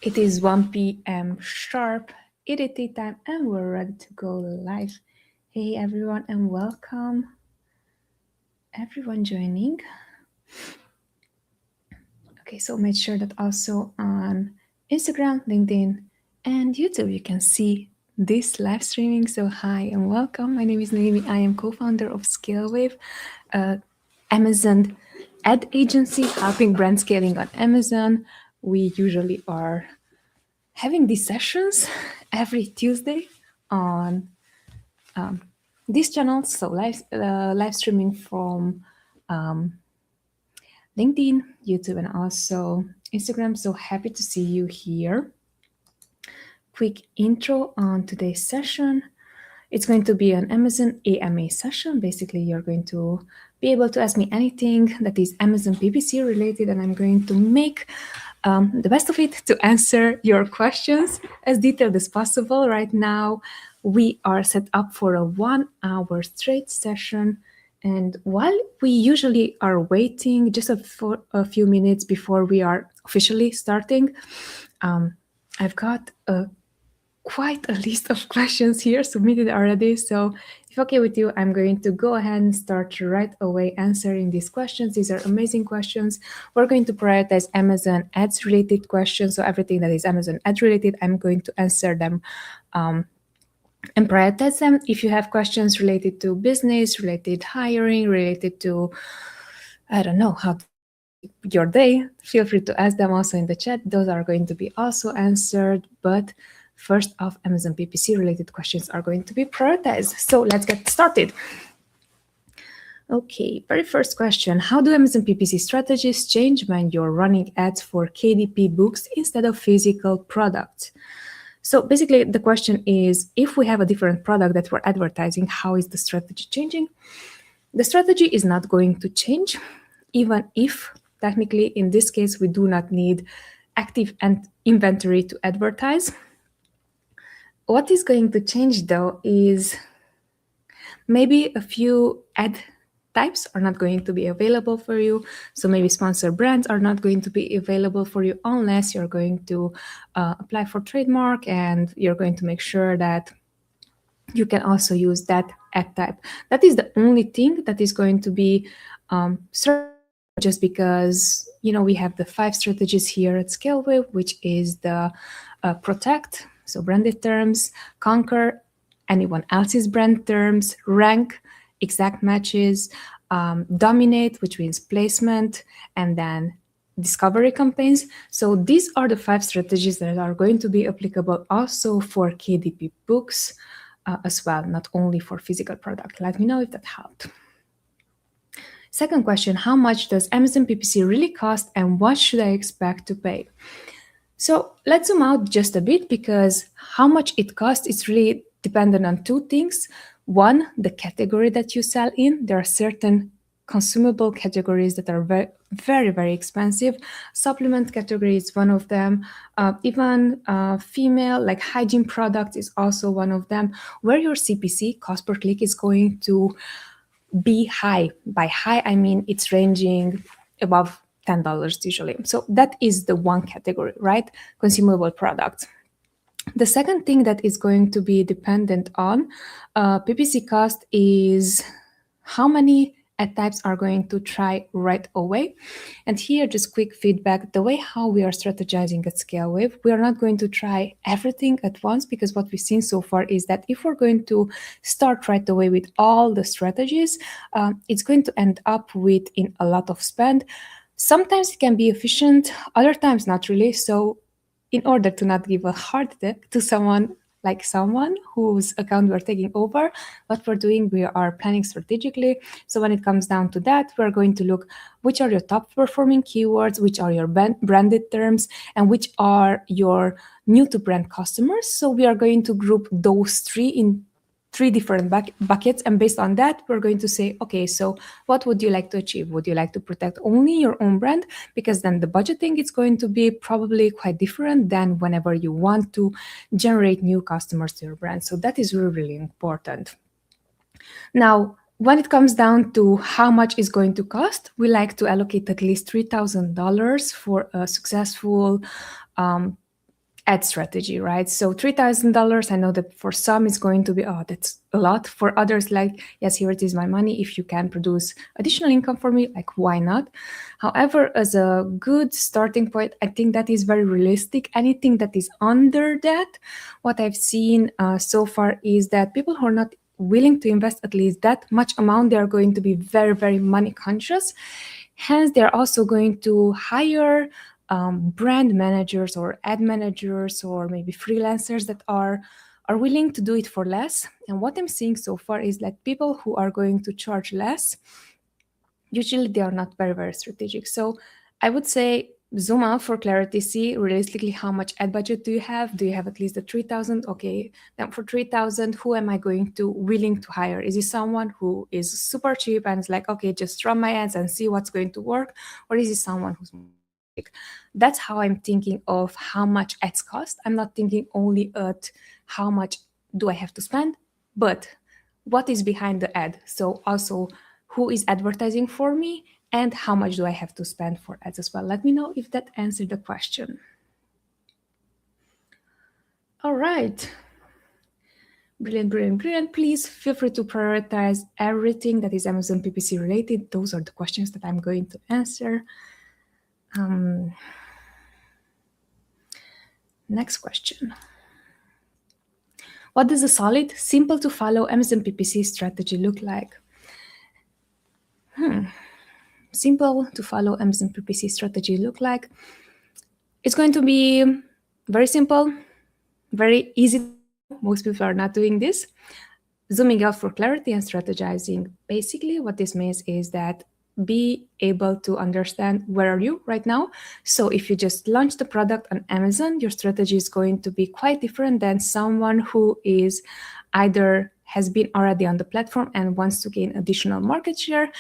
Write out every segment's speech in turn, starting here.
It is 1 p.m. sharp, EDT time, and we're ready to go live. Hey everyone, and welcome everyone joining. Okay, so make sure that also on Instagram, LinkedIn, and YouTube you can see this live streaming. So hi and welcome. My name is Noemi. I am co-founder of ScaleWave, Amazon ad agency helping brand scaling on Amazon. We usually are having these sessions every Tuesday on this channel, so live streaming from LinkedIn, YouTube, and also Instagram. So happy to see you here. Quick intro on today's session. It's going to be an Amazon AMA session. Basically, you're going to be able to ask me anything that is Amazon PPC related, and I'm going to make the best of it to answer your questions as detailed as possible. Right now, we are set up for a 1 hour straight session. And while we usually are waiting just for a few minutes before we are officially starting, I've got quite a list of questions here submitted already. So if okay with you, I'm going to go ahead and start right away answering these questions. These are amazing questions. We're going to prioritize Amazon ads related questions. So everything that is Amazon ads related, I'm going to answer them and prioritize them. If you have questions related to business, related hiring, related to, I don't know, how your day, feel free to ask them also in the chat. Those are going to be also answered. But first off, Amazon PPC related questions are going to be prioritized. So let's get started. Okay, very first question. How do Amazon PPC strategies change when you're running ads for KDP books instead of physical products? So basically the question is, if we have a different product that we're advertising, how is the strategy changing? The strategy is not going to change, even if technically in this case we do not need active and inventory to advertise. What is going to change though is maybe a few ad types are not going to be available for you. So maybe sponsored brands are not going to be available for you unless you're going to apply for trademark and you're going to make sure that you can also use that ad type. That is the only thing that is going to be just because, you know, we have the 5 strategies here at ScaleWave, which is the protect, so branded terms, conquer anyone else's brand terms, rank, exact matches, dominate, which means placement, and then discovery campaigns. So these are the 5 strategies that are going to be applicable also for KDP books as well, not only for physical product. Let me know if that helped. Second question, how much does Amazon PPC really cost and what should I expect to pay? So let's zoom out just a bit because how much it costs is really dependent on 2 things. One, the category that you sell in. There are certain consumable categories that are very, very, very expensive. Supplement category is one of them. Even female, like hygiene products is also one of them, where your CPC, cost per click, is going to be high. By high, I mean it's ranging above $10 usually. So that is the one category, right? Consumable products. The second thing that is going to be dependent on PPC cost is how many ad types are going to try right away. And here, just quick feedback, the way how we are strategizing at ScaleWave, we are not going to try everything at once because what we've seen so far is that if we're going to start right away with all the strategies, it's going to end up with in a lot of spend. Sometimes it can be efficient, other times not really. So in order to not give a heart attack to someone whose account we're taking over, what we're doing, we are planning strategically. So when it comes down to that, we're going to look which are your top performing keywords, which are your branded terms, and which are your new to brand customers. So we are going to group those 3 in 3 different buckets, and based on that, we're going to say, okay, so what would you like to achieve? Would you like to protect only your own brand? Because then the budgeting is going to be probably quite different than whenever you want to generate new customers to your brand. So that is really, really important. Now, when it comes down to how much is going to cost, we like to allocate at least $3,000 for a successful ad strategy, right? So $3,000, I know that for some it's going to be, oh, that's a lot. For others, like, yes, here it is my money. If you can produce additional income for me, like, why not? However, as a good starting point, I think that is very realistic. Anything that is under that, what I've seen so far is that people who are not willing to invest at least that much amount, they are going to be very, very money conscious. Hence, they're also going to hire brand managers or ad managers or maybe freelancers that are willing to do it for less. And what I'm seeing so far is that people who are going to charge less, usually they are not very, very strategic. So I would say zoom out for clarity, see realistically how much ad budget do you have? Do you have at least the 3,000? Okay, then for 3,000, who am I going to willing to hire? Is it someone who is super cheap and is like, okay, just run my ads and see what's going to work? Or is it someone who's that's how I'm thinking of how much ads cost. I'm not thinking only at how much do I have to spend, but what is behind the ad. So also who is advertising for me and how much do I have to spend for ads as well. Let me know if that answered the question. All right. Brilliant, brilliant, brilliant. Please feel free to prioritize everything that is Amazon PPC related. Those are the questions that I'm going to answer. Next question. What does a solid, simple to follow Amazon PPC strategy look like? Simple to follow Amazon PPC strategy look like? It's going to be very simple, very easy. Most people are not doing this. Zooming out for clarity and strategizing. Basically, what this means is that be able to understand where are you right now. So if you just launch the product on Amazon, your strategy is going to be quite different than someone who is either has been already on the platform and wants to gain additional market share,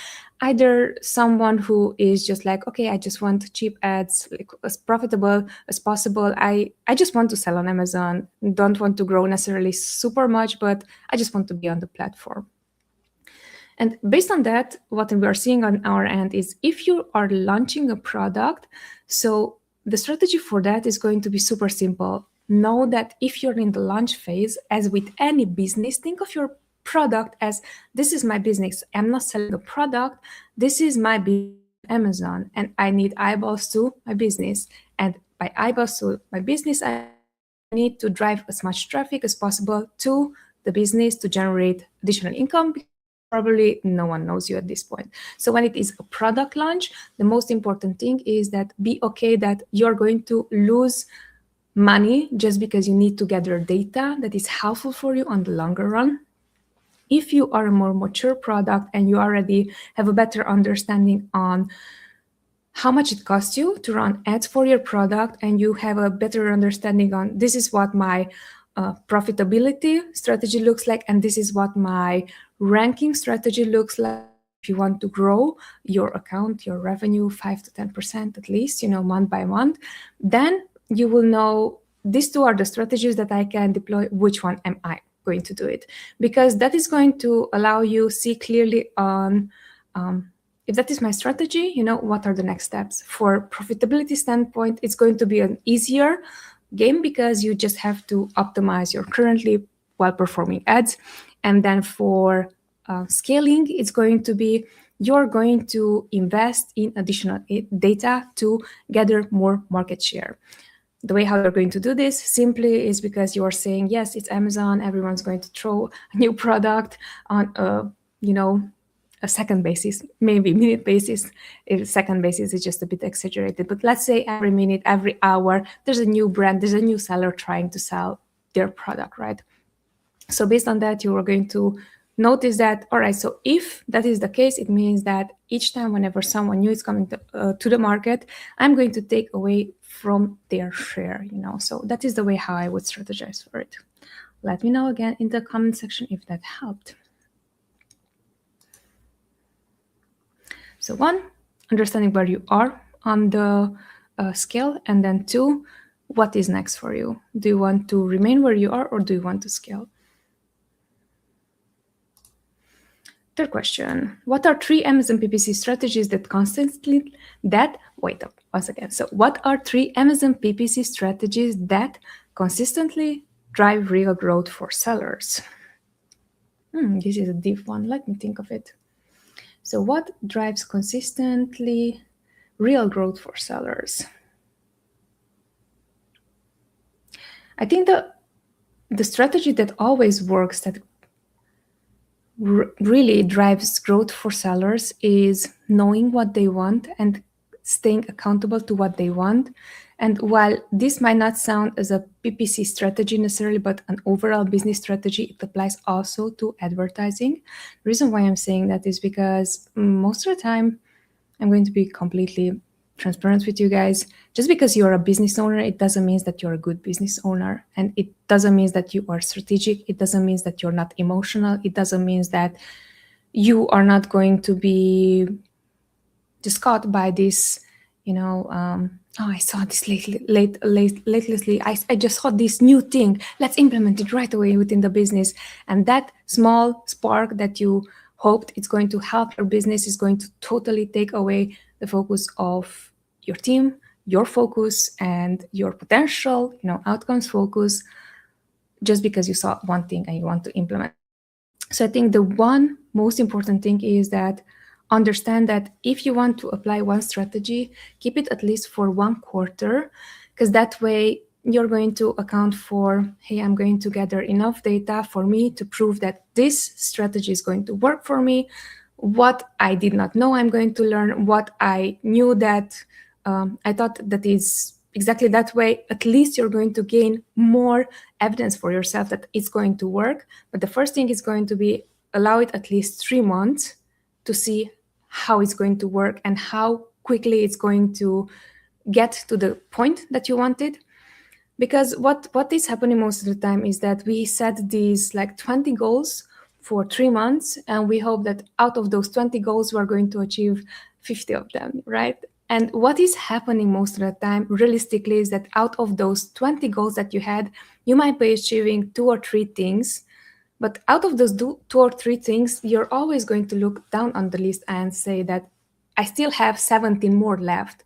either someone who is just like, okay, I just want cheap ads, like as profitable as possible. I just want to sell on Amazon, don't want to grow necessarily super much, but I just want to be on the platform. And based on that, what we are seeing on our end is if you are launching a product, so the strategy for that is going to be super simple. Know that if you're in the launch phase, as with any business, think of your product as this is my business. I'm not selling a product. This is my business, Amazon, and I need eyeballs to my business. And by eyeballs to my business, I need to drive as much traffic as possible to the business to generate additional income. Probably no one knows you at this point. So when it is a product launch, the most important thing is that be okay that you're going to lose money just because you need to gather data that is helpful for you on the longer run. If you are a more mature product and you already have a better understanding on how much it costs you to run ads for your product and you have a better understanding on this is what my profitability strategy looks like and this is what my ranking strategy looks like. If you want to grow your account, your revenue 5 to 10% at least, month by month, then you will know these two are the strategies that I can deploy. Which one am I going to do it? Because that is going to allow you see clearly on if that is my strategy, what are the next steps? For profitability standpoint, it's going to be an easier game because you just have to optimize your currently well-performing ads. And then for scaling, it's going to be you're going to invest in additional data to gather more market share. The way how you're going to do this simply is because you are saying, yes, it's Amazon. Everyone's going to throw a new product on a second basis, maybe minute basis. If second basis is just a bit exaggerated, but let's say every minute, every hour, there's a new brand, there's a new seller trying to sell their product, right? So based on that, you are going to notice that, all right, so if that is the case, it means that each time whenever someone new is coming to the market, I'm going to take away from their share, So that is the way how I would strategize for it. Let me know again in the comment section if that helped. So 1, understanding where you are on the scale, and then 2, what is next for you? Do you want to remain where you are or do you want to scale? Third question, what are 3 Amazon PPC strategies that once again, so what are 3 Amazon PPC strategies that consistently drive real growth for sellers? This is a deep one. Let me think of it. So what drives consistently real growth for sellers? I think the strategy that always works, that really drives growth for sellers, is knowing what they want and staying accountable to what they want. And while this might not sound as a PPC strategy necessarily, but an overall business strategy, it applies also to advertising. The reason why I'm saying that is because most of the time, I'm going to be completely transparent with you guys. Just because you're a business owner, it doesn't mean that you're a good business owner. And it doesn't mean that you are strategic. It doesn't mean that you're not emotional. It doesn't mean that you are not going to be just caught by this, I saw this lately. I just saw this new thing. Let's implement it right away within the business. And that small spark that you hoped it's going to help your business is going to totally take away the focus of your team, your focus, and your potential, outcomes focus, just because you saw one thing and you want to implement. So I think the one most important thing is that understand that if you want to apply one strategy, keep it at least for 1 quarter, because that way you're going to account for, hey, I'm going to gather enough data for me to prove that this strategy is going to work for me. What I did not know, I'm going to learn. What I knew that I thought that is exactly that way, at least you're going to gain more evidence for yourself that it's going to work. But the first thing is going to be allow it at least 3 months to see how it's going to work and how quickly it's going to get to the point that you wanted. Because what is happening most of the time is that we set these like 20 goals for 3 months, and we hope that out of those 20 goals, we're going to achieve 50 of them, right? And what is happening most of the time, realistically, is that out of those 20 goals that you had, you might be achieving 2 or 3 things. But out of those 2 or 3 things, you're always going to look down on the list and say that I still have 17 more left.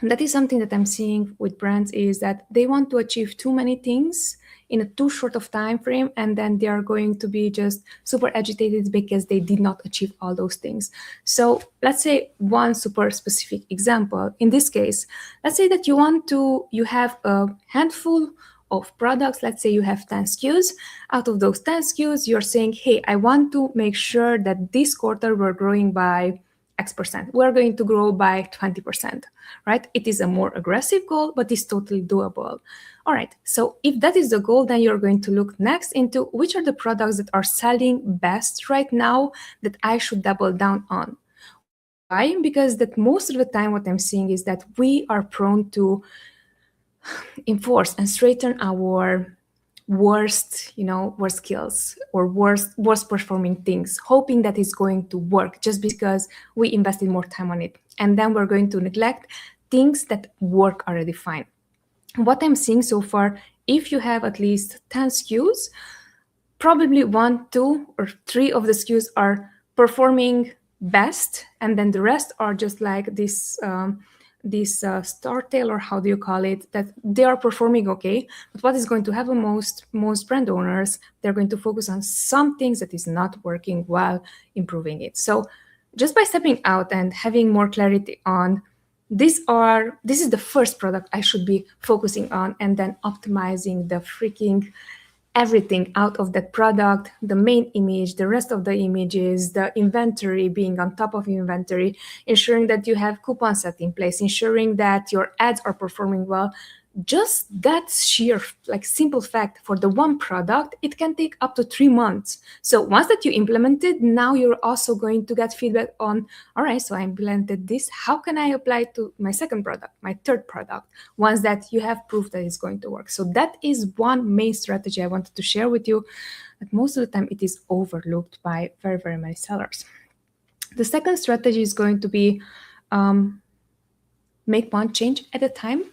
And that is something that I'm seeing with brands, is that they want to achieve too many things in a too short of time frame, and then they are going to be just super agitated because they did not achieve all those things. So let's say one super specific example. In this case, let's say that you have a handful of products. Let's say you have 10 SKUs. Out of those 10 SKUs, you're saying, hey, I want to make sure that this quarter we're growing by X%. We're going to grow by 20%, right? It is a more aggressive goal, but it's totally doable. All right, so if that is the goal, then you're going to look next into which are the products that are selling best right now that I should double down on. Why? Because that most of the time what I'm seeing is that we are prone to enforce and straighten our worst skills or worst performing things, hoping that it's going to work just because we invested more time on it. And then we're going to neglect things that work already fine. What I'm seeing so far, if you have at least 10 SKUs, probably 1, 2, or 3 of the SKUs are performing best, and then the rest are just like this star tail, or how do you call it, that they are performing okay. But what is going to happen, most brand owners, they're going to focus on some things that is not working while improving it. So just by stepping out and having more clarity on this is the first product I should be focusing on, and then optimizing the freaking everything out of that product, the main image, the rest of the images, the inventory, being on top of inventory, ensuring that you have coupon set in place, ensuring that your ads are performing well. Just that sheer, simple fact, for the one product, it can take up to 3 months. So once that you implement it, now you're also going to get feedback on, all right, so I implemented this. How can I apply it to my second product, my third product, once that you have proof that it's going to work? So that is one main strategy I wanted to share with you, but most of the time it is overlooked by very, very many sellers. The second strategy is going to be make one change at a time.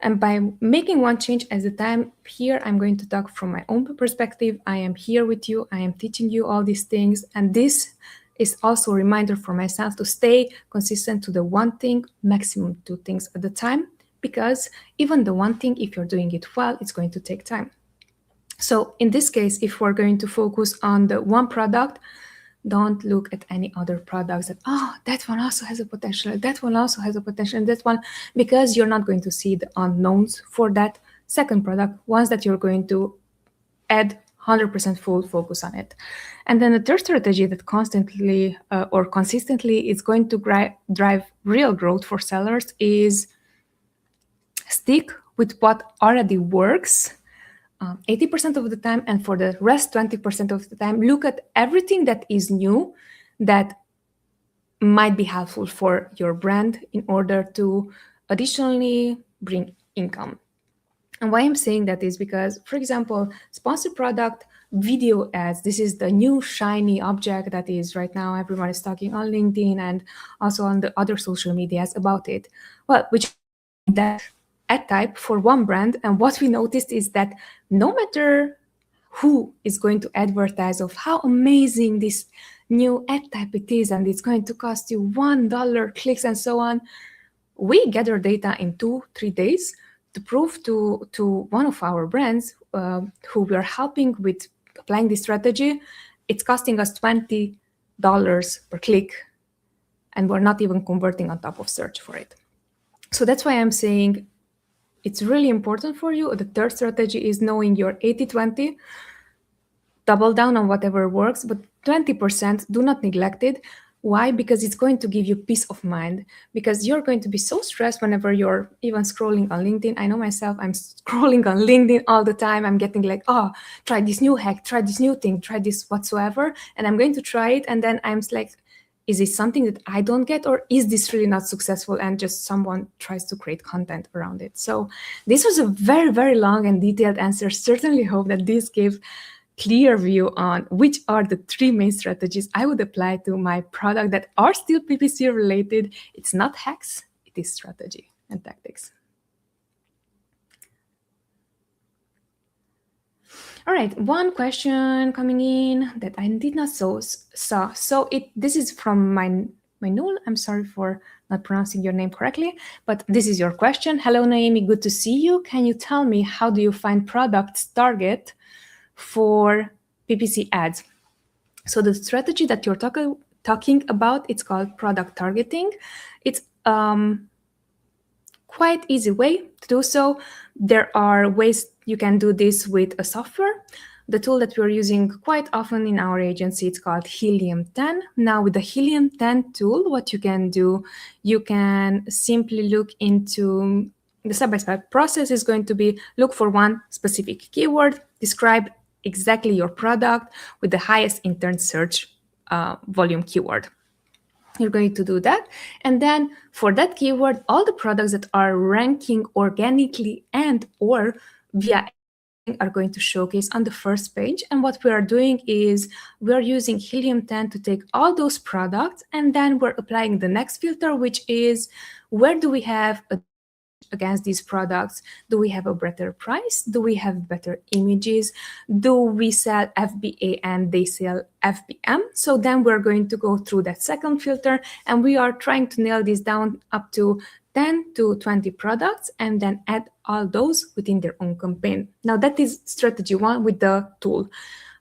And by making one change at a time, here I'm going to talk from my own perspective. I am here with you. I am teaching you all these things. And this is also a reminder for myself to stay consistent to the one thing, maximum 2 things at a time, because even the one thing, if you're doing it well, it's going to take time. So in this case, if we're going to focus on the one product, don't look at any other products that, oh, that one also has a potential, that one also has a potential, that one, because you're not going to see the unknowns for that second product, ones that you're going to add 100% full focus on it. And then the third strategy that constantly or consistently is going to drive real growth for sellers is stick with what already works 80% of the time, and for the rest 20% of the time, look at everything that is new that might be helpful for your brand in order to additionally bring income. And why I'm saying that is because, for example, sponsored product video ads, this is the new shiny object that is right now everyone is talking on LinkedIn and also on the other social medias about it. Well, which that ad type for one brand, and what we noticed is that no matter who is going to advertise of how amazing this new ad type it is and it's going to cost you $1 clicks and so on, we gather data in 2-3 days to prove to one of our brands who we are helping with applying this strategy, it's costing us $20 per click, and we're not even converting on top of search for it. So that's why I'm saying it's really important for you. The third strategy is knowing your 80-20, double down on whatever works, but 20% do not neglect it. Why? Because it's going to give you peace of mind, because you're going to be so stressed whenever you're even scrolling on LinkedIn. I know myself, I'm scrolling on LinkedIn all the time. I'm getting like, oh, try this new hack, try this new thing, try this whatsoever. And I'm going to try it. And then I'm like, is it something that I don't get, or is this really not successful and just someone tries to create content around it? So this was a very, very long and detailed answer. Certainly hope that this gave clear view on which are the 3 main strategies I would apply to my product that are still PPC related. It's not hacks, it is strategy and tactics. All right, one question coming in that I did not saw. So this is from Mainul. I'm sorry for not pronouncing your name correctly, but this is your question. Hello, Noemi, good to see you. Can you tell me how do you find products target for PPC ads? So the strategy that you're talking about, it's called product targeting. It's quite easy way to do so. There are ways you can do this with a software. The tool that we're using quite often in our agency, it's called Helium 10. Now with the Helium 10 tool, what you can do, you can simply look into the step-by-step process is going to be look for one specific keyword, describe exactly your product with the highest intent search volume keyword. You're going to do that. And then for that keyword, all the products that are ranking organically and or via are going to showcase on the first page. And what we are doing is we're using Helium 10 to take all those products, and then we're applying the next filter, which is where do we have a against these products? Do we have a better price? Do we have better images? Do we sell FBA and they sell FBM? So then we're going to go through that second filter, and we are trying to nail this down up to 10 to 20 products and then add all those within their own campaign. Now that is strategy 1 with the tool.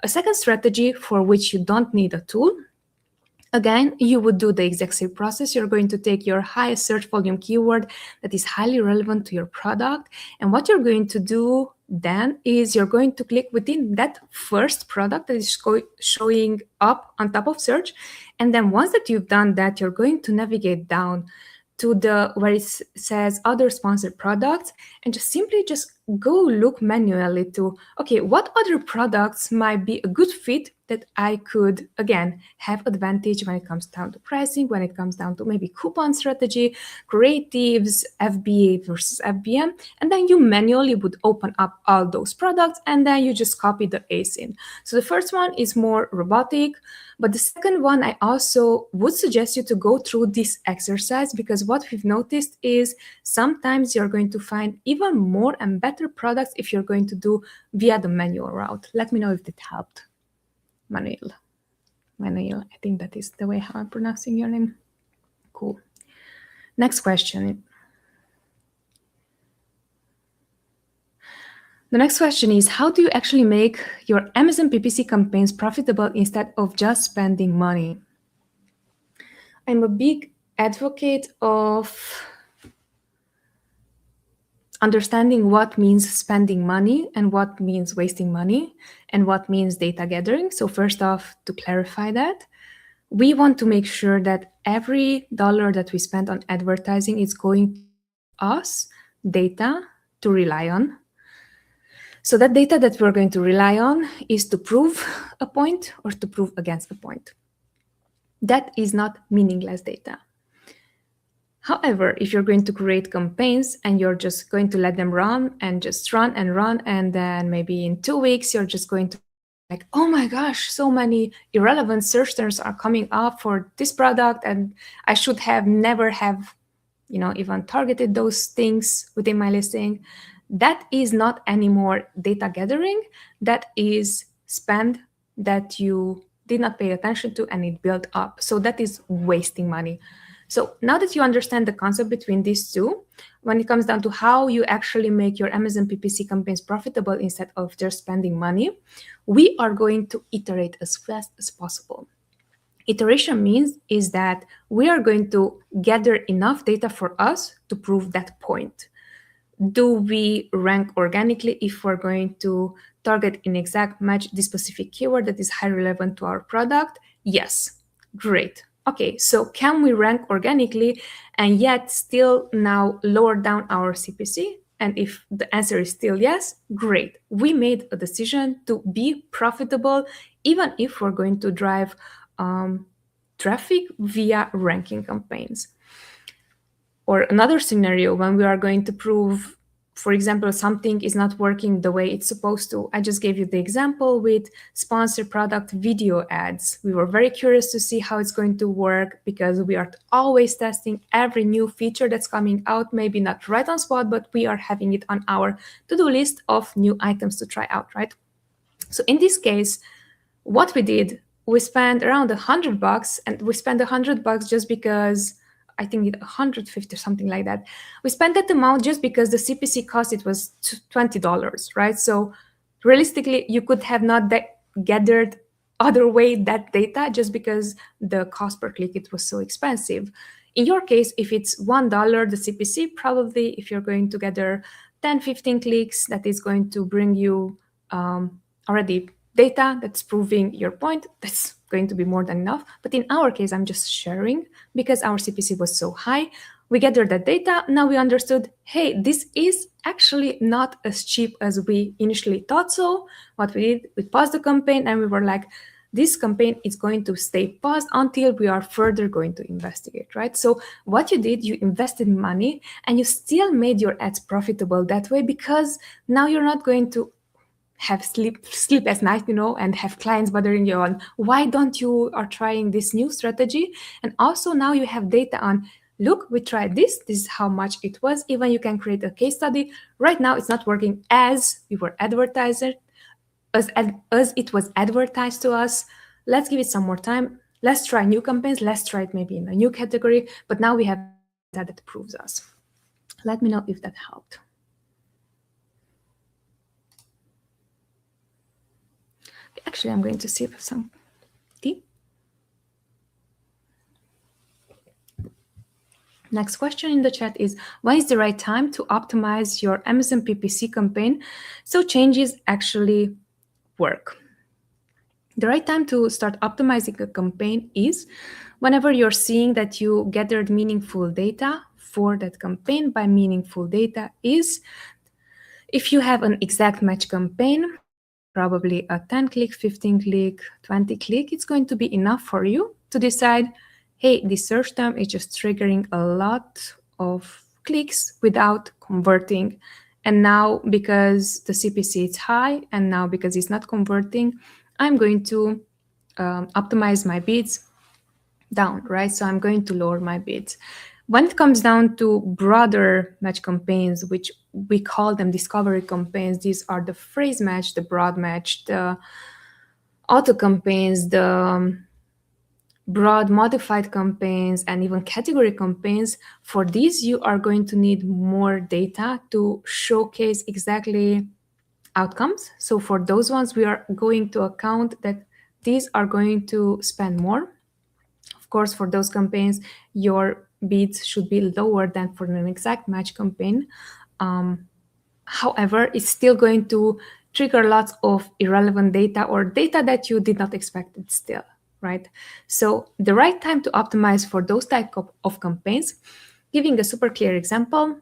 A second strategy for which you don't need a tool, again, you would do the exact same process. You're going to take your highest search volume keyword that is highly relevant to your product. And what you're going to do then is you're going to click within that first product that is showing up on top of search. And then once that you've done that, you're going to navigate down to the where it says other sponsored products, and just go look manually to, okay, what other products might be a good fit that I could, again, have advantage when it comes down to pricing, when it comes down to maybe coupon strategy, creatives, FBA versus FBM, and then you manually would open up all those products, and then you just copy the ASIN. So the first one is more robotic, but the second one, I also would suggest you to go through this exercise, because what we've noticed is sometimes you're going to find even more and better products if you're going to do via the manual route. Let me know if it helped. Manuel, I think that is the way how I'm pronouncing your name. Cool. Next question. The next question is, how do you actually make your Amazon PPC campaigns profitable instead of just spending money? I'm a big advocate of understanding what means spending money and what means wasting money and what means data gathering. So first off, to clarify that, we want to make sure that every dollar that we spend on advertising is going to give us data to rely on. So that data that we're going to rely on is to prove a point or to prove against a point. That is not meaningless data. However, if you're going to create campaigns and you're just going to let them run and just run, and then maybe in 2 weeks, you're just going to like, oh my gosh, so many irrelevant search terms are coming up for this product, and I should have never have, even targeted those things within my listing. That is not anymore data gathering. That is spend that you did not pay attention to and it built up. So that is wasting money. So now that you understand the concept between these two, when it comes down to how you actually make your Amazon PPC campaigns profitable instead of just spending money, we are going to iterate as fast as possible. Iteration means is that we are going to gather enough data for us to prove that point. Do we rank organically if we're going to target in exact match the specific keyword that is highly relevant to our product? Yes, great. Okay, so can we rank organically and yet still now lower down our CPC? And if the answer is still yes, great. We made a decision to be profitable, even if we're going to drive traffic via ranking campaigns. Or another scenario when we are going to prove, for example, something is not working the way it's supposed to. I just gave you the example with sponsored product video ads. We were very curious to see how it's going to work because we are always testing every new feature that's coming out, maybe not right on spot, but we are having it on our to-do list of new items to try out, right? So in this case, what we did, we spent around $100, and we spent $100 just because I think it 150 or something like that. We spent that amount just because the CPC cost it was $20, right? So realistically, you could have not gathered other way that data just because the cost per click it was so expensive. In your case, if it's $1, the CPC, probably if you're going to gather 10, 15 clicks, that is going to bring you already data that's proving your point. That's going to be more than enough. But in our case, I'm just sharing because our CPC was so high. We gathered that data. Now we understood, hey, this is actually not as cheap as we initially thought so. What we did, we paused the campaign and we were like, this campaign is going to stay paused until we are further going to investigate, right? So what you did, you invested money and you still made your ads profitable that way because now you're not going to have sleepless night, and have clients bothering you on why don't you are trying this new strategy. And also now you have data on, look, we tried this is how much it was. Even you can create a case study. Right now it's not working as we were advertised, as it was advertised to us. Let's give it some more time. Let's try new campaigns. Let's try it maybe in a new category. But now we have data that proves us. Let me know if that helped. Actually, I'm going to sip some tea. Next question in the chat is, when is the right time to optimize your Amazon PPC campaign so changes actually work? The right time to start optimizing a campaign is whenever you're seeing that you gathered meaningful data for that campaign. By meaningful data is if you have an exact match campaign, probably a 10 click, 15 click, 20 click, it's going to be enough for you to decide, hey, this search term is just triggering a lot of clicks without converting. And now because the CPC is high and now because it's not converting, I'm going to optimize my bids down, right? So I'm going to lower my bids. When it comes down to broader match campaigns, which we call them discovery campaigns, these are the phrase match, the broad match, the auto campaigns, the broad modified campaigns, and even category campaigns. For these, you are going to need more data to showcase exactly outcomes. So for those ones, we are going to account that these are going to spend more. Of course, for those campaigns, your bids should be lower than for an exact match campaign. However, it's still going to trigger lots of irrelevant data or data that you did not expect it still, right? So the right time to optimize for those type of campaigns, giving a super clear example,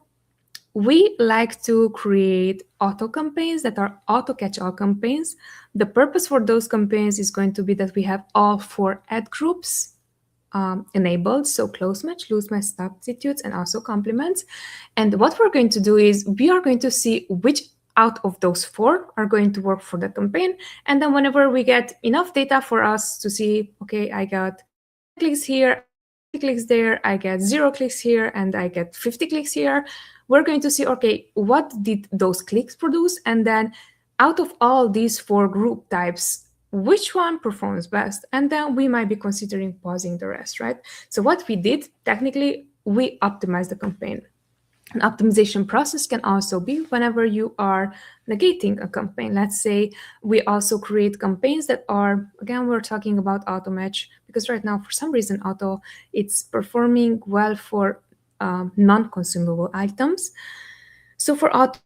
we like to create auto campaigns that are auto catch-all campaigns. The purpose for those campaigns is going to be that we have all 4 ad groups enabled, so close match, loose match, substitutes, and also complements. And what we're going to do is we are going to see which out of those 4 are going to work for the campaign. And then whenever we get enough data for us to see, okay, I got 10 clicks here, 20 clicks there, I get 0 clicks here, and I get 50 clicks here, we're going to see, okay, what did those clicks produce? And then out of all these 4 group types, which one performs best? And then we might be considering pausing the rest, right? So what we did, technically, we optimized the campaign. An optimization process can also be whenever you are negating a campaign. Let's say we also create campaigns that are, again, we're talking about auto match, because right now, for some reason, auto, it's performing well for non-consumable items. So for auto,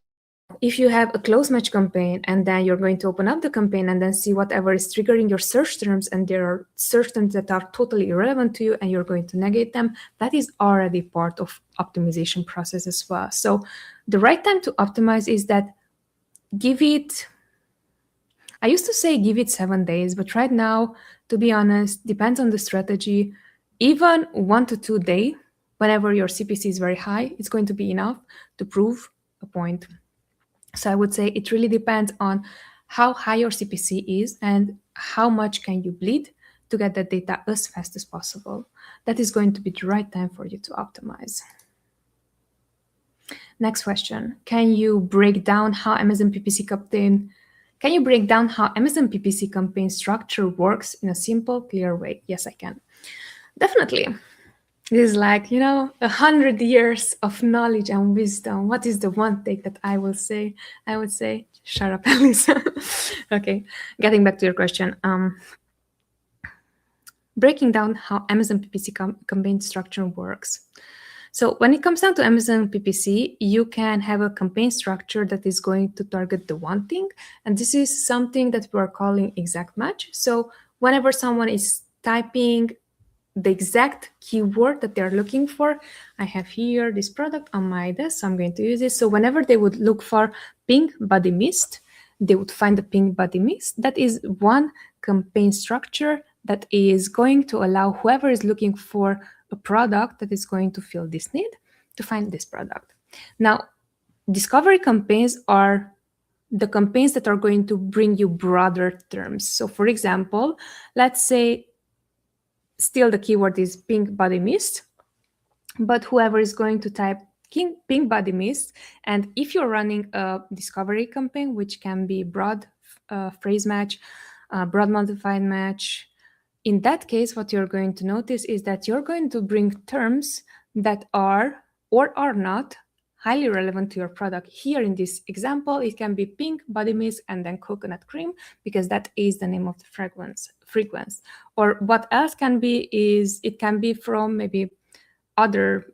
if you have a close match campaign and then you're going to open up the campaign and then see whatever is triggering your search terms, and there are search terms that are totally irrelevant to you and you're going to negate them, that is already part of optimization process as well. So the right time to optimize is that I used to say give it 7 days, but right now, to be honest, depends on the strategy. Even 1 to 2 days, whenever your CPC is very high, it's going to be enough to prove a point. So I would say it really depends on how high your CPC is and how much can you bleed to get that data as fast as possible. That is going to be the right time for you to optimize. Next question. Can you break down how Amazon PPC campaign structure works in a simple, clear way? Yes, I can. Definitely. This is like, 100 years of knowledge and wisdom. What is the one thing that I will say? I would say, shut up, Alice. Okay, getting back to your question. Breaking down how Amazon PPC campaign structure works. So when it comes down to Amazon PPC, you can have a campaign structure that is going to target the one thing. And this is something that we're calling exact match. So whenever someone is typing the exact keyword that they're looking for, I have here this product on my desk, so I'm going to use it. So whenever they would look for pink body mist, they would find the pink body mist. That is one campaign structure that is going to allow whoever is looking for a product that is going to fill this need to find this product. Now, discovery campaigns are the campaigns that are going to bring you broader terms. So for example, let's say still the keyword is pink body mist, but whoever is going to type pink body mist, and if you're running a discovery campaign, which can be broad phrase match, broad modified match, in that case, what you're going to notice is that you're going to bring terms that are or are not highly relevant to your product. Here in this example, it can be pink body mist and then coconut cream, because that is the name of the fragrance. Or what else can be is it can be from maybe other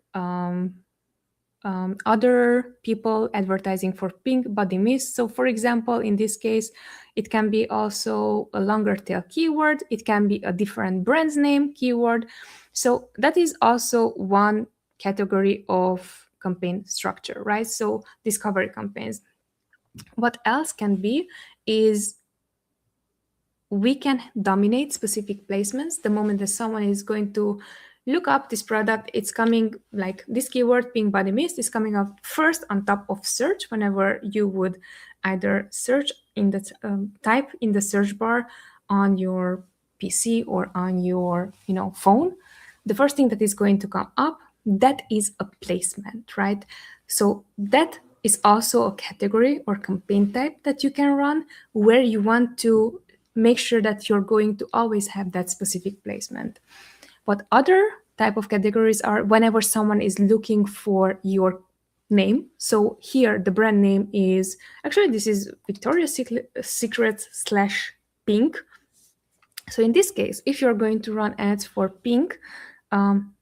people advertising for pink body mist. So for example, in this case, it can be also a longer tail keyword. It can be a different brand's name keyword. So that is also one category of campaign structure, right? So discovery campaigns. What else can be is we can dominate specific placements. The moment that someone is going to look up this product, it's coming like this keyword, pink body mist, is coming up first on top of search whenever you would either search in the type in the search bar on your PC or on your phone. The first thing that is going to come up, that is a placement, right? So that is also a category or campaign type that you can run where you want to make sure that you're going to always have that specific placement. What other type of categories are whenever someone is looking for your name. So here the brand name is, actually this is Victoria's Secret / Pink. So in this case, if you're going to run ads for pink,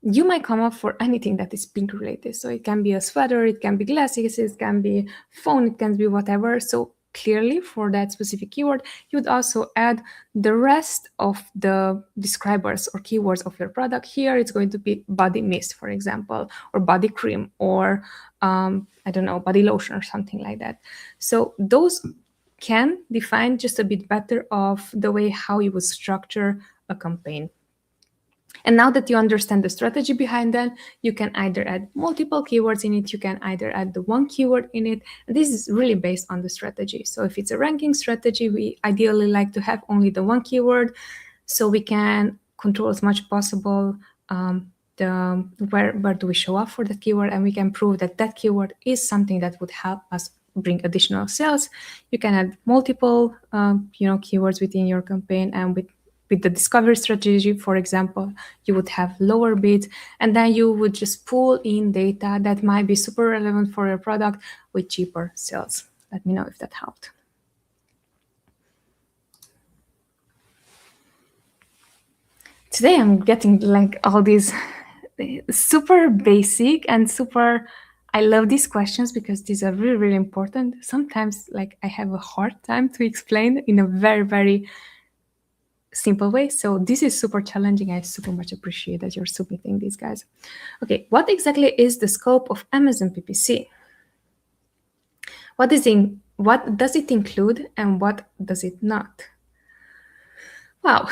you might come up for anything that is pink related. So it can be a sweater, it can be glasses, it can be phone, it can be whatever. So clearly for that specific keyword, you would also add the rest of the describers or keywords of your product. Here it's going to be body mist, for example, or body cream, or I don't know, body lotion or something like that. So those can define just a bit better of the way how you would structure a campaign. And now that you understand the strategy behind that, you can either add multiple keywords in it, you can either add the one keyword in it. And this is really based on the strategy. So if it's a ranking strategy, we ideally like to have only the one keyword, so we can control as much possible where do we show up for that keyword, and we can prove that that keyword is something that would help us bring additional sales. You can add multiple keywords within your campaign, and with the discovery strategy, for example, you would have lower bids, and then you would just pull in data that might be super relevant for your product with cheaper sales. Let me know if that helped. Today I'm getting like all these super basic and super, I love these questions because these are really, really important. Sometimes like I have a hard time to explain in a very, very simple way. So this is super challenging. I super much appreciate that you're submitting these, guys. Okay, what exactly is the scope of Amazon PPC? What does it include and what does it not? Wow.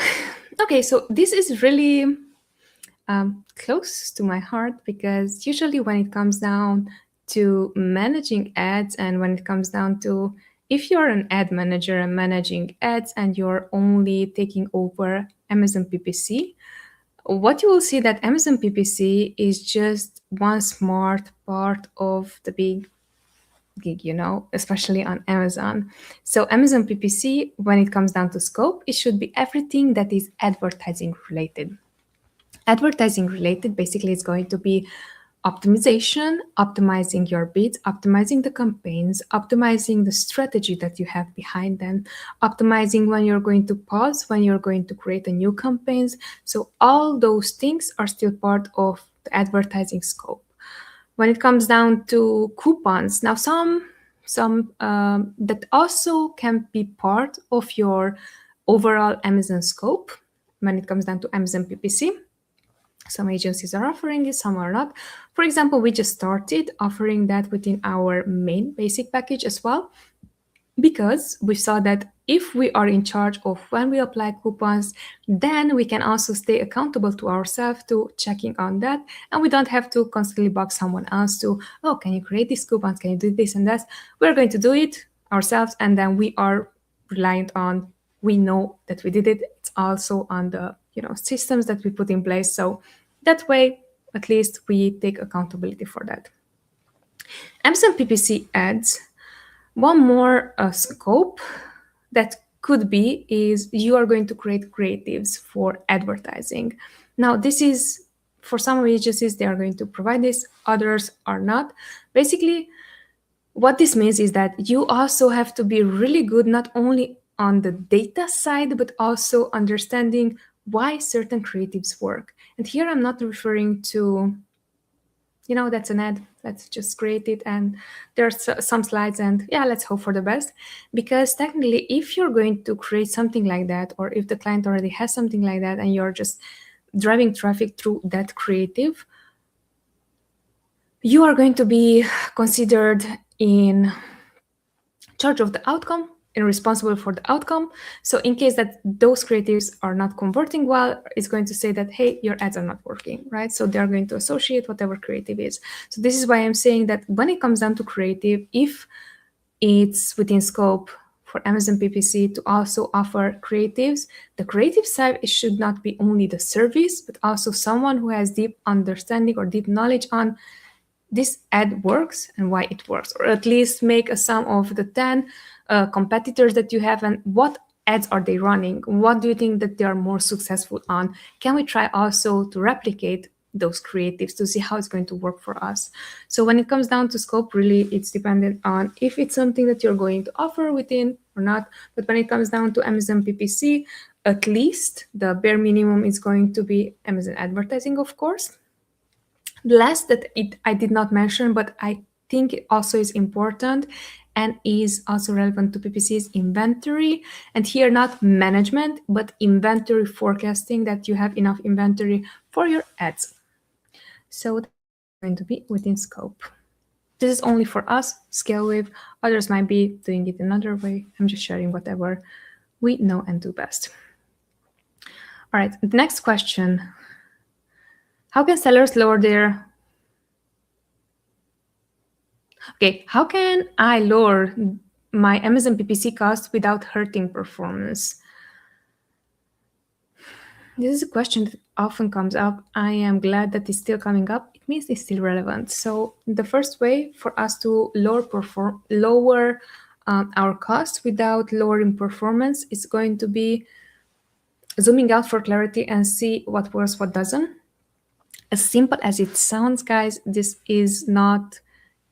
Okay, so this is really close to my heart, because usually when it comes down to managing ads, and when it comes down to, if you're an ad manager and managing ads and you're only taking over Amazon PPC, what you will see that Amazon PPC is just one smart part of the big gig, especially on Amazon. So Amazon PPC, when it comes down to scope, it should be everything that is advertising related. Advertising related basically is going to be optimization, optimizing your bids, optimizing the campaigns, optimizing the strategy that you have behind them, optimizing when you're going to pause, when you're going to create a new campaigns. So all those things are still part of the advertising scope. When it comes down to coupons, now some that also can be part of your overall Amazon scope when it comes down to Amazon PPC. Some agencies are offering it, some are not. For example, we just started offering that within our main basic package as well, because we saw that if we are in charge of when we apply coupons, then we can also stay accountable to ourselves to checking on that, and we don't have to constantly bug someone else to, oh, can you create these coupons, can you do this and that? We're going to do it ourselves, and then we are reliant on, we know that we did it. It's also on the systems that we put in place. So that way, at least we take accountability for that. Amazon PPC adds one more scope that could be is you are going to create creatives for advertising. Now, this is for some agencies, they are going to provide this, others are not. Basically, what this means is that you also have to be really good, not only on the data side, but also understanding why certain creatives work. And here I'm not referring to, that's an ad, let's just create it and there's some slides and let's hope for the best. Because technically, if you're going to create something like that, or if the client already has something like that and you're just driving traffic through that creative, you are going to be considered in charge of the outcome and responsible for the outcome. So in case that those creatives are not converting well, it's going to say that, hey, your ads are not working, right? So they're going to associate whatever creative is. So this is why I'm saying that when it comes down to creative, if it's within scope for Amazon PPC to also offer creatives, the creative side, it should not be only the service, but also someone who has deep understanding or deep knowledge on this ad works and why it works, or at least make a sum of the 10 competitors that you have and what ads are they running? What do you think that they are more successful on? Can we try also to replicate those creatives to see how it's going to work for us. So when it comes down to scope, really it's dependent on if it's something that you're going to offer within or not. But when it comes down to Amazon PPC, at least the bare minimum is going to be Amazon advertising, of course. The last that I did not mention, but I think it also is important and is also relevant to PPC's inventory. And here, not management, but inventory forecasting, that you have enough inventory for your ads. So that's going to be within scope. This is only for us, scale with. Others might be doing it another way. I'm just sharing whatever we know and do best. All right, the next question. How can sellers lower their... Okay, how can I lower my Amazon PPC cost without hurting performance? This is a question that often comes up. I am glad that it's still coming up. It means it's still relevant. So the first way for us to lower our costs without lowering performance is going to be zooming out for clarity and see what works, what doesn't. As simple as it sounds, guys, this is not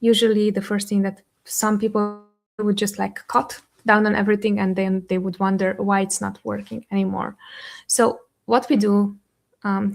usually the first thing that some people would just like cut down on everything, and then they would wonder why it's not working anymore. So what we do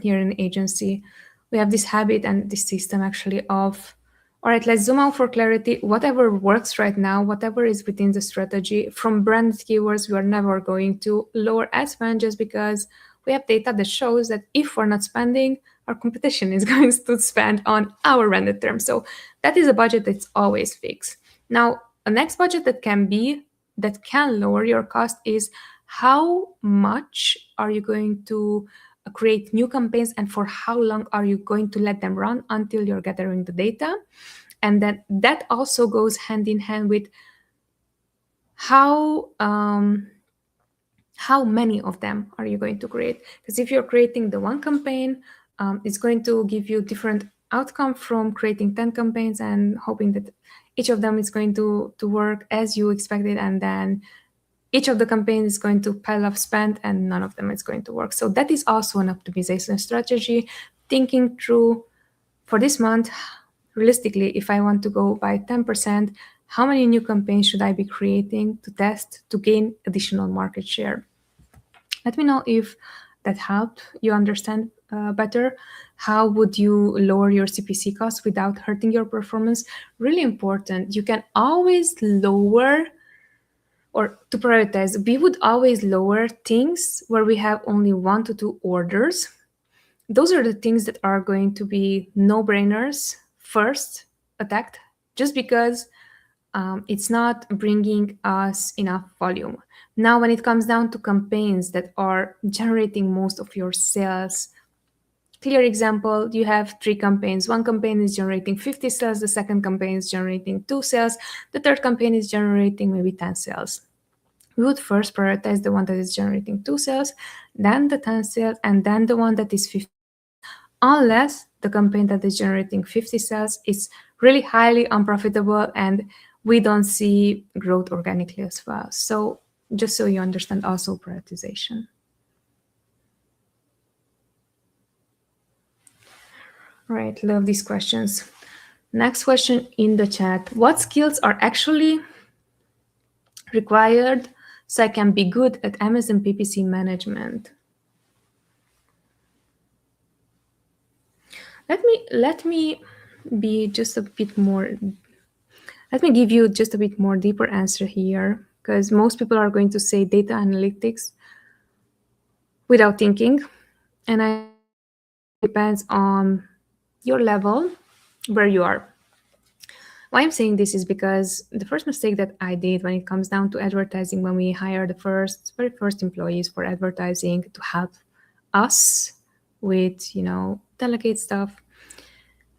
here in the agency, we have this habit and this system actually of, all right, let's zoom out for clarity. Whatever works right now, whatever is within the strategy, from branded keywords, we are never going to lower ad spend just because we have data that shows that if we're not spending, our competition is going to spend on our branded terms. So that is a budget that's always fixed. Now, a next budget that can lower your cost is how much are you going to create new campaigns and for how long are you going to let them run until you're gathering the data. And then that also goes hand in hand with how many of them are you going to create? Because if you're creating the one campaign, it's going to give you different outcome from creating 10 campaigns and hoping that each of them is going to work as you expected, and then each of the campaigns is going to pile up spend and none of them is going to work. So that is also an optimization strategy, thinking through for this month, realistically, if I want to go by 10%, how many new campaigns should I be creating to test to gain additional market share? Let me know if that helped you understand better. How would you lower your CPC costs without hurting your performance? Really important. You can always lower, or to prioritize, we would always lower things where we have only 1 to 2 orders. Those are the things that are going to be no-brainers first attacked, just because it's not bringing us enough volume. Now, when it comes down to campaigns that are generating most of your sales, clear example, you have 3 campaigns. One campaign is generating 50 sales, the second campaign is generating 2 sales, the third campaign is generating maybe 10 sales. We would first prioritize the one that is generating 2 sales, then the 10 sales, and then the one that is 50, unless the campaign that is generating 50 sales is really highly unprofitable and we don't see growth organically as well. So just so you understand also prioritization. All right, love these questions. Next question in the chat. What skills are actually required so I can be good at Amazon PPC management? Let me be just a bit more. Let me give you just a bit more deeper answer here, because most people are going to say data analytics without thinking, and it depends on your level, where you are. Why I'm saying this is because the first mistake that I did when it comes down to advertising, when we hired the very first employees for advertising to help us with, delegate stuff,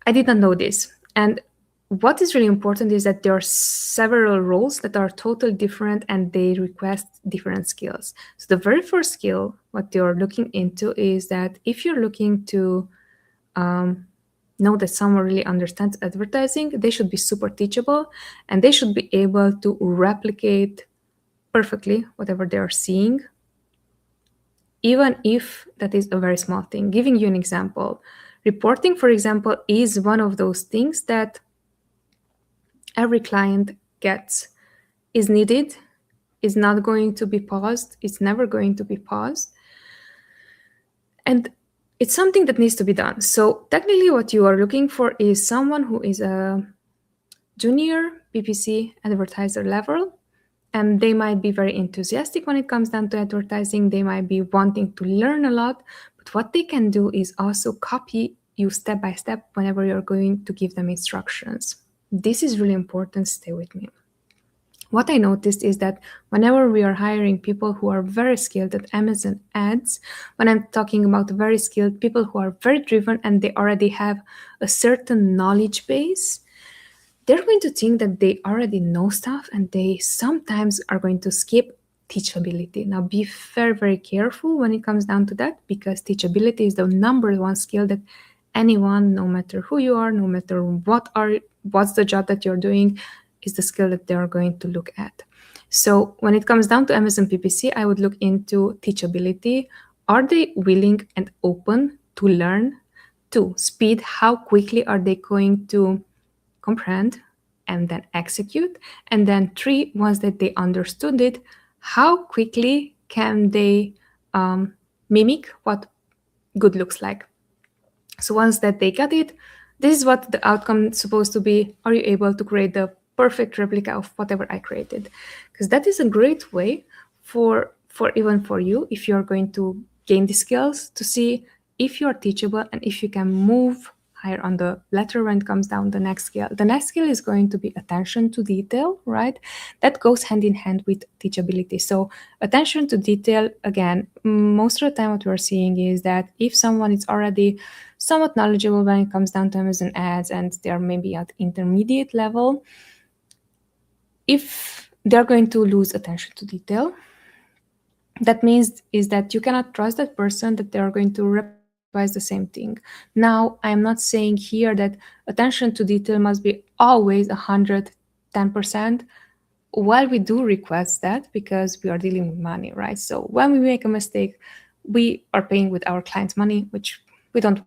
I did not know this. And what is really important is that there are several roles that are totally different and they request different skills. So the very first skill, what you're looking into is that if you're looking to know that someone really understands advertising, they should be super teachable and they should be able to replicate perfectly whatever they are seeing, even if that is a very small thing. Giving you an example, Reporting, for example, is one of those things that every client gets, is needed, is not going to be paused, it's never going to be paused. And it's something that needs to be done. So technically what you are looking for is someone who is a junior PPC advertiser level, and they might be very enthusiastic when it comes down to advertising. They might be wanting to learn a lot, but what they can do is also copy you step by step whenever you're going to give them instructions. This is really important. Stay with me. What I noticed is that whenever we are hiring people who are very skilled at Amazon ads, when I'm talking about very skilled people who are very driven and they already have a certain knowledge base, they're going to think that they already know stuff, and they sometimes are going to skip teachability. Now, be very, very careful when it comes down to that, because teachability is the number one skill that anyone, no matter who you are, no matter what's the job that you're doing, is the skill that they are going to look at. So when it comes down to Amazon PPC, I would look into teachability. Are they willing and open to learn? 2, speed. How quickly are they going to comprehend and then execute? And then 3, once that they understood it, how quickly can they mimic what good looks like? So once that they got it, this is what the outcome is supposed to be. Are you able to create the perfect replica of whatever I created? Because that is a great way for even for you, if you're going to gain the skills, to see if you're teachable and if you can move higher on the ladder when it comes down the next skill. The next skill is going to be attention to detail, right? That goes hand in hand with teachability. So attention to detail, again, most of the time what we're seeing is that if someone is already somewhat knowledgeable when it comes down to Amazon ads and they're maybe at intermediate level, if they're going to lose attention to detail, that means is that you cannot trust that person that they're going to reply twice the same thing. Now, I'm not saying here that attention to detail must be always 110%. While we do request that, because we are dealing with money, right? So when we make a mistake, we are paying with our clients' money, which we don't,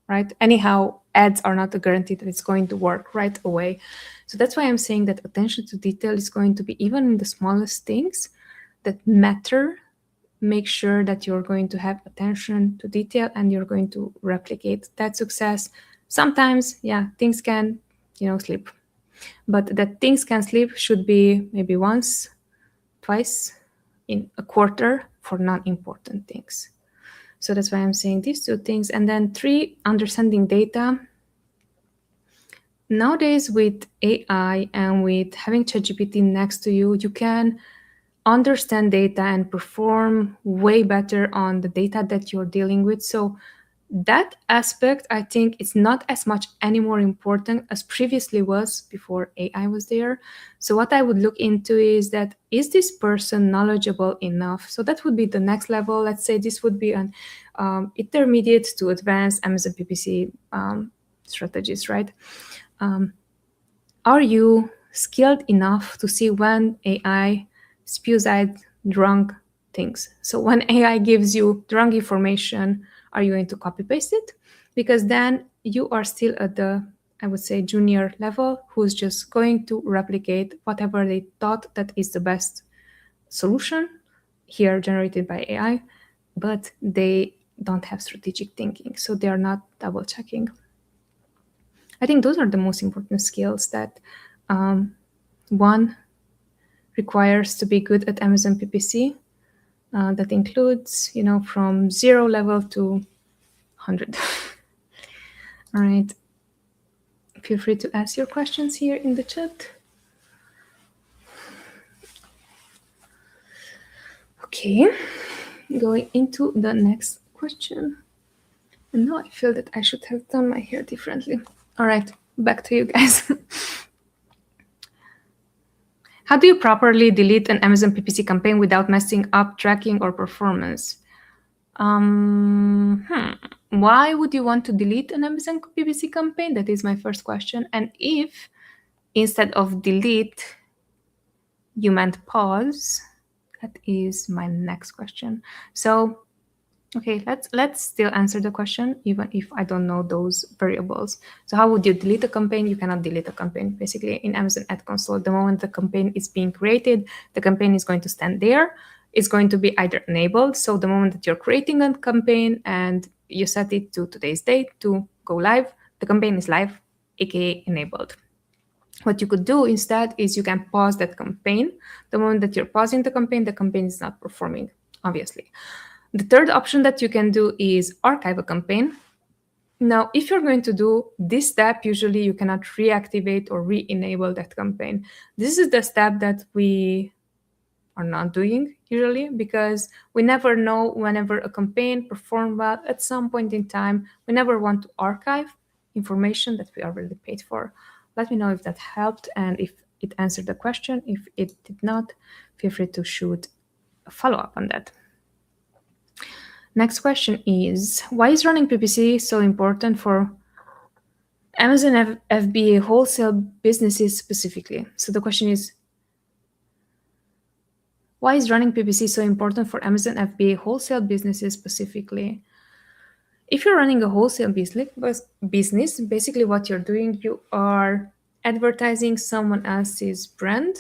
right? Anyhow, ads are not a guarantee that it's going to work right away. So that's why I'm saying that attention to detail is going to be even in the smallest things that matter. Make sure that you're going to have attention to detail and you're going to replicate that success. Sometimes, yeah, things can, slip. But that things can slip should be maybe once, twice in a quarter for non-important things. So that's why I'm saying these 2 things. And then 3, understanding data. Nowadays, with AI and with having ChatGPT next to you, you can understand data and perform way better on the data that you're dealing with. So that aspect, I think, it's not as much anymore important as previously was before AI was there. So what I would look into is that, is this person knowledgeable enough? So that would be the next level. Let's say this would be an intermediate to advanced Amazon PPC strategies, right? Are you skilled enough to see when AI spews out wrong things? So when AI gives you the wrong information, are you going to copy paste it? Because then you are still at the, I would say, junior level, who's just going to replicate whatever they thought that is the best solution, here generated by AI, but they don't have strategic thinking, so they are not double checking. I think those are the most important skills that one requires to be good at Amazon PPC. That includes, from 0 level to 100. All right. Feel free to ask your questions here in the chat. Okay, going into the next question. And now I feel that I should have done my hair differently. All right, back to you guys. How do you properly delete an Amazon PPC campaign without messing up tracking or performance? Why would you want to delete an Amazon PPC campaign? That is my first question. And if instead of delete, you meant pause, that is my next question. So Okay, let's still answer the question, even if I don't know those variables. So how would you delete a campaign? You cannot delete a campaign. Basically, in Amazon Ad Console, the moment the campaign is being created, the campaign is going to stand there. It's going to be either enabled. So the moment that you're creating a campaign and you set it to today's date to go live, the campaign is live, aka enabled. What you could do instead is you can pause that campaign. The moment that you're pausing the campaign is not performing, obviously. The third option that you can do is archive a campaign. Now, if you're going to do this step, usually you cannot reactivate or re-enable that campaign. This is the step that we are not doing usually, because we never know whenever a campaign performed well at some point in time. We never want to archive information that we already paid for. Let me know if that helped and if it answered the question. If it did not, feel free to shoot a follow-up on that. Next question is, why is running PPC so important for Amazon FBA wholesale businesses specifically? So the question is, why is running PPC so important for Amazon FBA wholesale businesses specifically? If you're running a wholesale business, basically what you're doing, you are advertising someone else's brand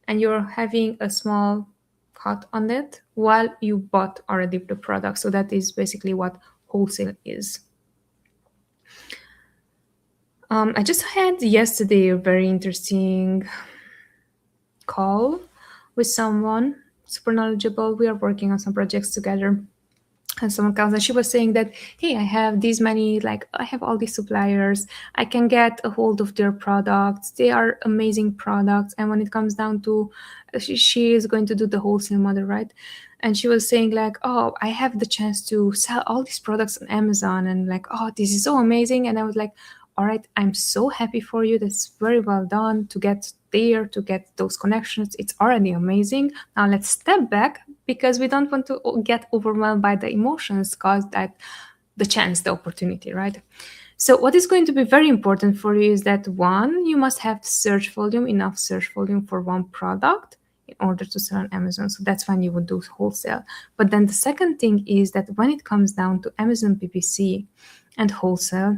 and you're having a small cut on that while you bought already the product. So that is basically what wholesale is. I just had yesterday a very interesting call with someone super knowledgeable. We are working on some projects together. And someone comes and she was saying that, hey, I have these many, I have all these suppliers. I can get a hold of their products. They are amazing products. And when it comes down to, she is going to do the wholesale model, right? And she was saying oh, I have the chance to sell all these products on Amazon. And oh, this is so amazing. And I was like, all right, I'm so happy for you. That's very well done to get there, to get those connections. It's already amazing. Now let's step back, because we don't want to get overwhelmed by the emotions caused at the chance, the opportunity, right? So what is going to be very important for you is that, one, you must have search volume, enough search volume for one product in order to sell on Amazon. So that's when you would do wholesale. But then the second thing is that when it comes down to Amazon PPC and wholesale,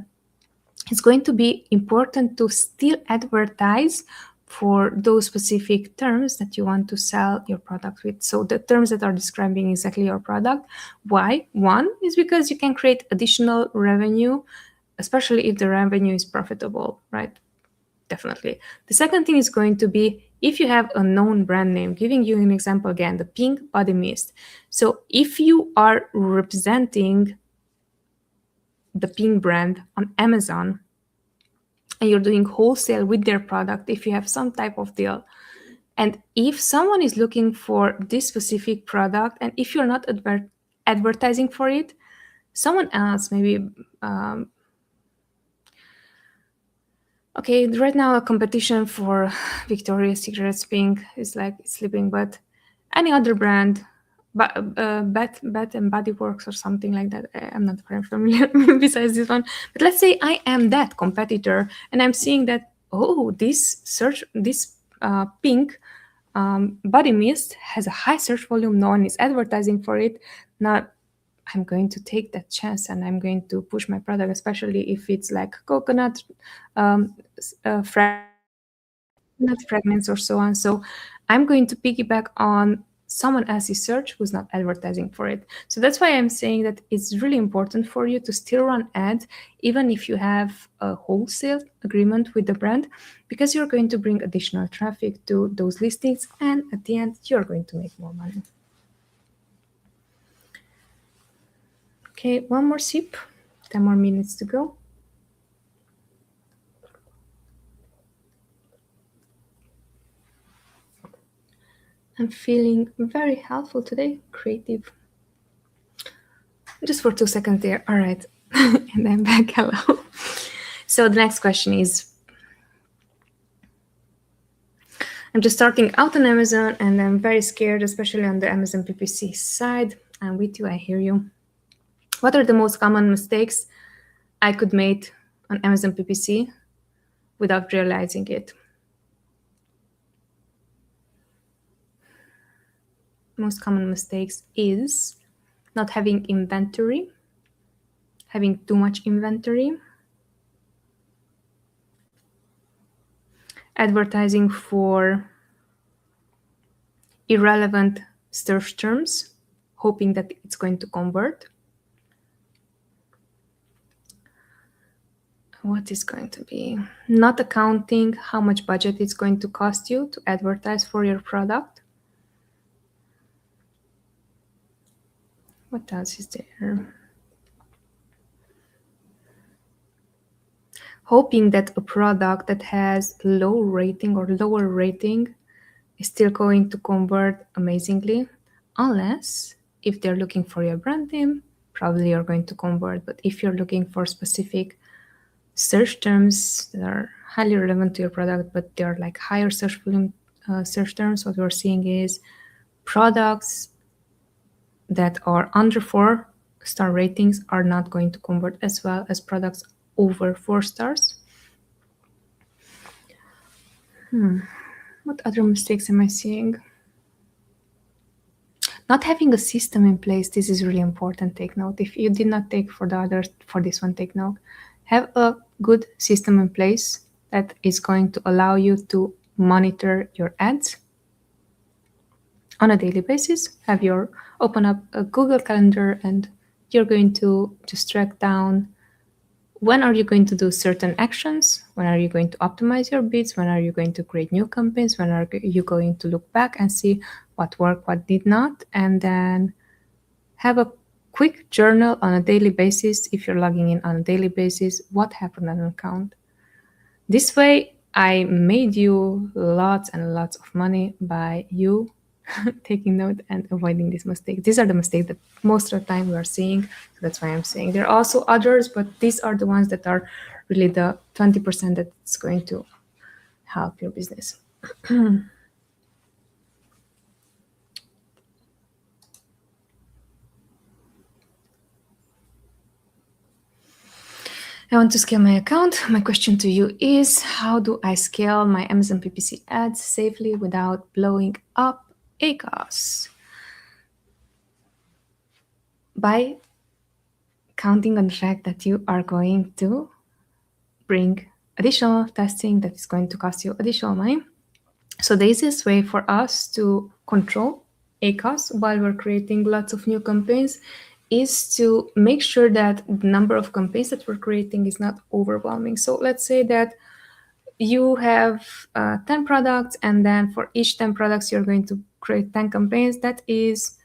it's going to be important to still advertise for those specific terms that you want to sell your product with. So the terms that are describing exactly your product. Why? One is because you can create additional revenue, especially if the revenue is profitable, right? Definitely. The second thing is going to be if you have a known brand name. Giving you an example again, the pink body mist. So if you are representing the pink brand on Amazon and you're doing wholesale with their product, if you have some type of deal, and if someone is looking for this specific product, and if you're not advertising for it, someone else maybe okay, right now a competition for Victoria's Secret's pink is sleeping, but any other brand, Bath and Body Works or something like that. I'm not very familiar besides this one. But let's say I am that competitor and I'm seeing that, oh, this pink body mist has a high search volume. No one is advertising for it. Now I'm going to take that chance and I'm going to push my product, especially if it's like coconut fragments or so on. So I'm going to piggyback on someone else's search who's not advertising for it. So that's why I'm saying that it's really important for you to still run ads, even if you have a wholesale agreement with the brand, because you're going to bring additional traffic to those listings. And at the end, you're going to make more money. Okay, one more sip, 10 more minutes to go. I'm feeling very helpful today, creative. Just for 2 seconds there, all right. And I'm back, hello. So the next question is, I'm just starting out on Amazon and I'm very scared, especially on the Amazon PPC side. I'm with you, I hear you. What are the most common mistakes I could make on Amazon PPC without realizing it? Most common mistakes is not having inventory, having too much inventory, advertising for irrelevant search terms, hoping that it's going to convert. What is going to be? Not accounting how much budget it's going to cost you to advertise for your product. What else is there? Hoping that a product that has low rating or lower rating is still going to convert amazingly, unless if they're looking for your brand name, probably you're going to convert. But if you're looking for specific search terms that are highly relevant to your product, but they're like higher search volume search terms, what we're seeing is products that are under 4-star ratings are not going to convert as well as products over 4 stars. What other mistakes am I seeing? Not having a system in place. This is really important. Take note. If you did not take for the others, for this one, take note. Have a good system in place that is going to allow you to monitor your ads on a daily basis. Have your open up a Google Calendar and you're going to just track down when are you going to do certain actions, when are you going to optimize your bids, when are you going to create new campaigns, when are you going to look back and see what worked, what did not, and then have a quick journal on a daily basis. If you're logging in on a daily basis, what happened on an account. This way, I made you lots and lots of money by you taking note and avoiding these mistakes. These are the mistakes that most of the time we are seeing. So that's why I'm saying there are also others, but these are the ones that are really the 20% that's going to help your business. I want to scale my account. My question to you is, how do I scale my Amazon PPC ads safely without blowing up ACOS? By counting on the fact that you are going to bring additional testing that is going to cost you additional money. So the easiest way for us to control ACOS while we're creating lots of new campaigns is to make sure that the number of campaigns that we're creating is not overwhelming. So let's say that you have 10 products, and then for each 10 products, you're going to create 10 campaigns. That is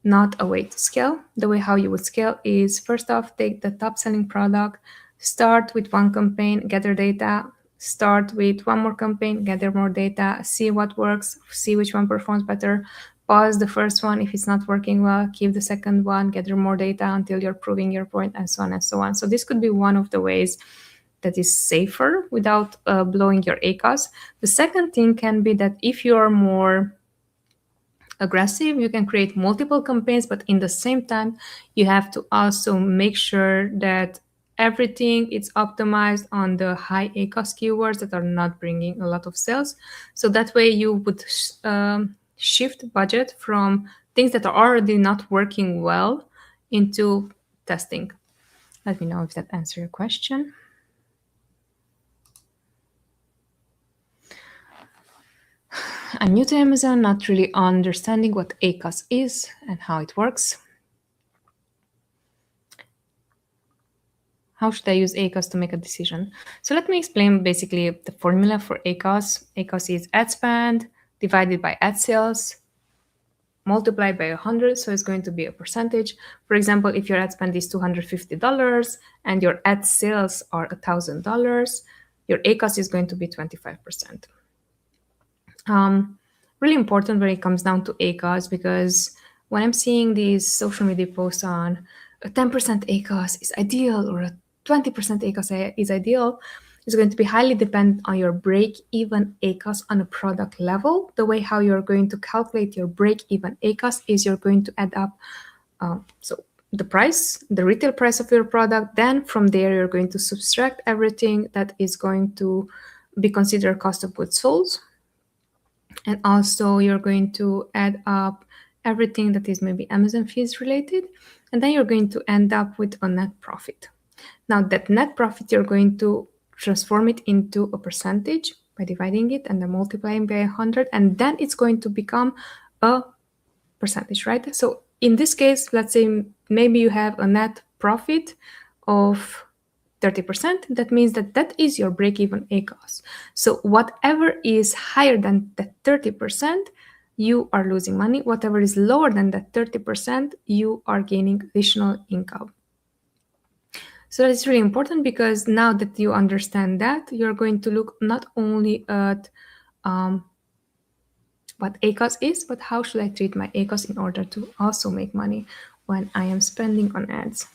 not a way to scale. The way how you would scale is, first off, take the top selling product, start with one campaign, gather data, start with one more campaign, gather more data, see what works, see which one performs better, pause the first one. If it's not working well, keep the second one, gather more data until you're proving your point, and so on and so on. So this could be one of the ways that is safer without blowing your ACOS. The second thing can be that if you're more aggressive, you can create multiple campaigns, but in the same time, you have to also make sure that everything is optimized on the high ACOS keywords that are not bringing a lot of sales. So that way you would shift budget from things that are already not working well into testing. Let me know if that answers your question. I'm new to Amazon, not really understanding what ACOS is and how it works. How should I use ACOS to make a decision? So let me explain basically the formula for ACOS. ACOS is ad spend divided by ad sales multiplied by 100, so it's going to be a percentage. For example, if your ad spend is $250 and your ad sales are $1,000, your ACOS is going to be 25%. Really important when it comes down to ACOS, because when I'm seeing these social media posts on a 10% ACOS is ideal or a 20% ACOS is ideal, is going to be highly dependent on your break-even ACOS on a product level. The way how you're going to calculate your break-even ACOS is you're going to add up so the price, the retail price of your product. Then from there, you're going to subtract everything that is going to be considered cost of goods sold. And also you're going to add up everything that is maybe Amazon fees related, and then you're going to end up with a net profit. Now that net profit, you're going to transform it into a percentage by dividing it and then multiplying by 100, and then it's going to become a percentage, right? So in this case, let's say maybe you have a net profit of 30%. That means that that is your break-even ACOS. So whatever is higher than that 30%, you are losing money. Whatever is lower than that 30%, you are gaining additional income. So it's really important, because now that you understand that, you're going to look not only at what ACOS is, but how should I treat my ACOS in order to also make money when I am spending on ads.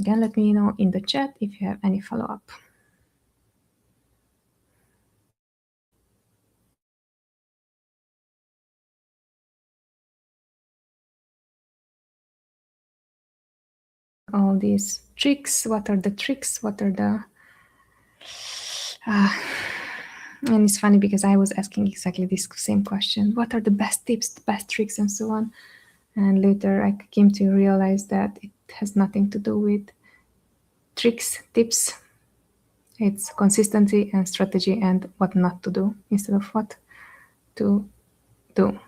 Again, let me know in the chat if you have any follow-up. All these tricks, what are the tricks, what are the... and it's funny because I was asking exactly this same question. What are the best tips, the best tricks, and so on? And later I came to realize that it has nothing to do with tricks, tips. It's consistency and strategy and what not to do instead of what to do.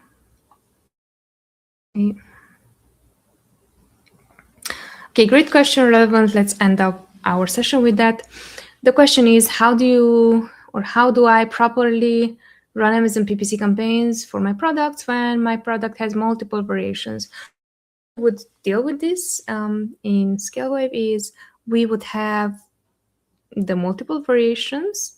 Okay, great question, relevant. Let's end up our session with that. The question is, how do I properly run Amazon PPC campaigns for my products when my product has multiple variations? Would deal with this in ScaleWave is we would have the multiple variations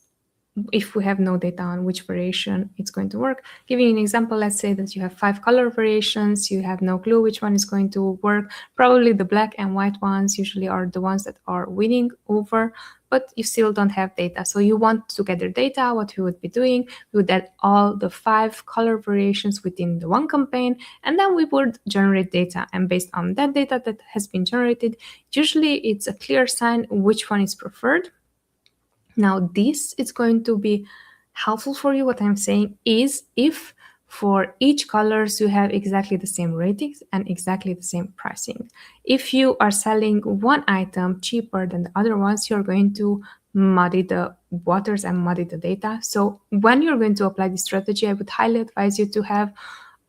if we have no data on which variation it's going to work. Giving you an example, let's say that you have 5 color variations, you have no clue which one is going to work. Probably the black and white ones usually are the ones that are winning over, but you still don't have data. So you want to gather data. What we would be doing, we would add all the 5 color variations within the one campaign, and then we would generate data. And based on that data that has been generated, usually it's a clear sign which one is preferred. Now, this is going to be helpful for you. What I'm saying is, if for each colors you have exactly the same ratings and exactly the same pricing. If you are selling one item cheaper than the other ones, you're going to muddy the waters and muddy the data. So when you're going to apply this strategy, I would highly advise you to have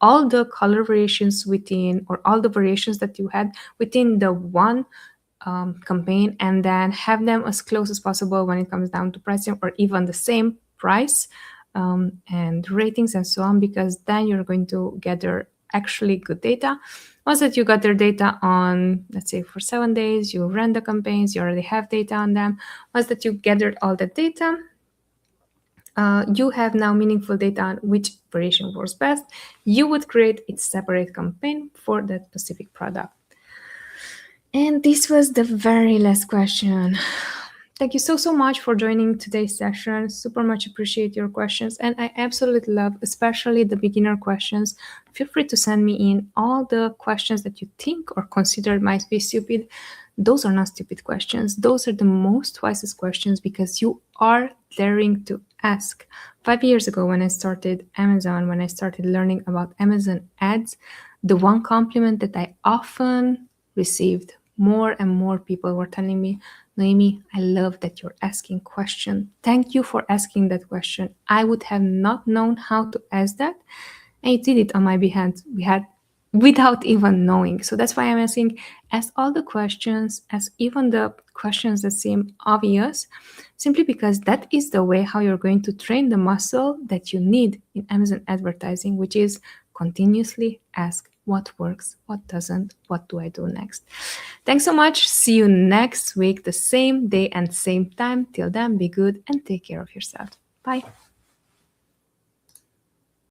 all the color variations within, or all the variations that you had within the one campaign, and then have them as close as possible when it comes down to pricing, or even the same price and ratings and so on, because then you're going to gather actually good data. Once that you got their data on, let's say for 7 days, you ran the campaigns, you already have data on them. Once that you gathered all that data, you have now meaningful data on which variation works best. You would create a separate campaign for that specific product. And this was the very last question. Thank you so much for joining today's session. Super much appreciate your questions. And I absolutely love, especially the beginner questions. Feel free to send me in all the questions that you think or consider might be stupid. Those are not stupid questions. Those are the most wisest questions, because you are daring to ask. 5 years ago, when I started Amazon, when I started learning about Amazon ads, the one compliment that I often received, more and more people were telling me, Noemi, I love that you're asking question. Thank you for asking that question. I would have not known how to ask that. And you did it on my behalf. Without even knowing. So that's why I'm asking, ask all the questions, ask even the questions that seem obvious, simply because that is the way how you're going to train the muscle that you need in Amazon advertising, which is continuously ask what works, what doesn't, what do I do next. Thanks so much. See you next week, the same day and same time. Till then, be good and take care of yourself. Bye.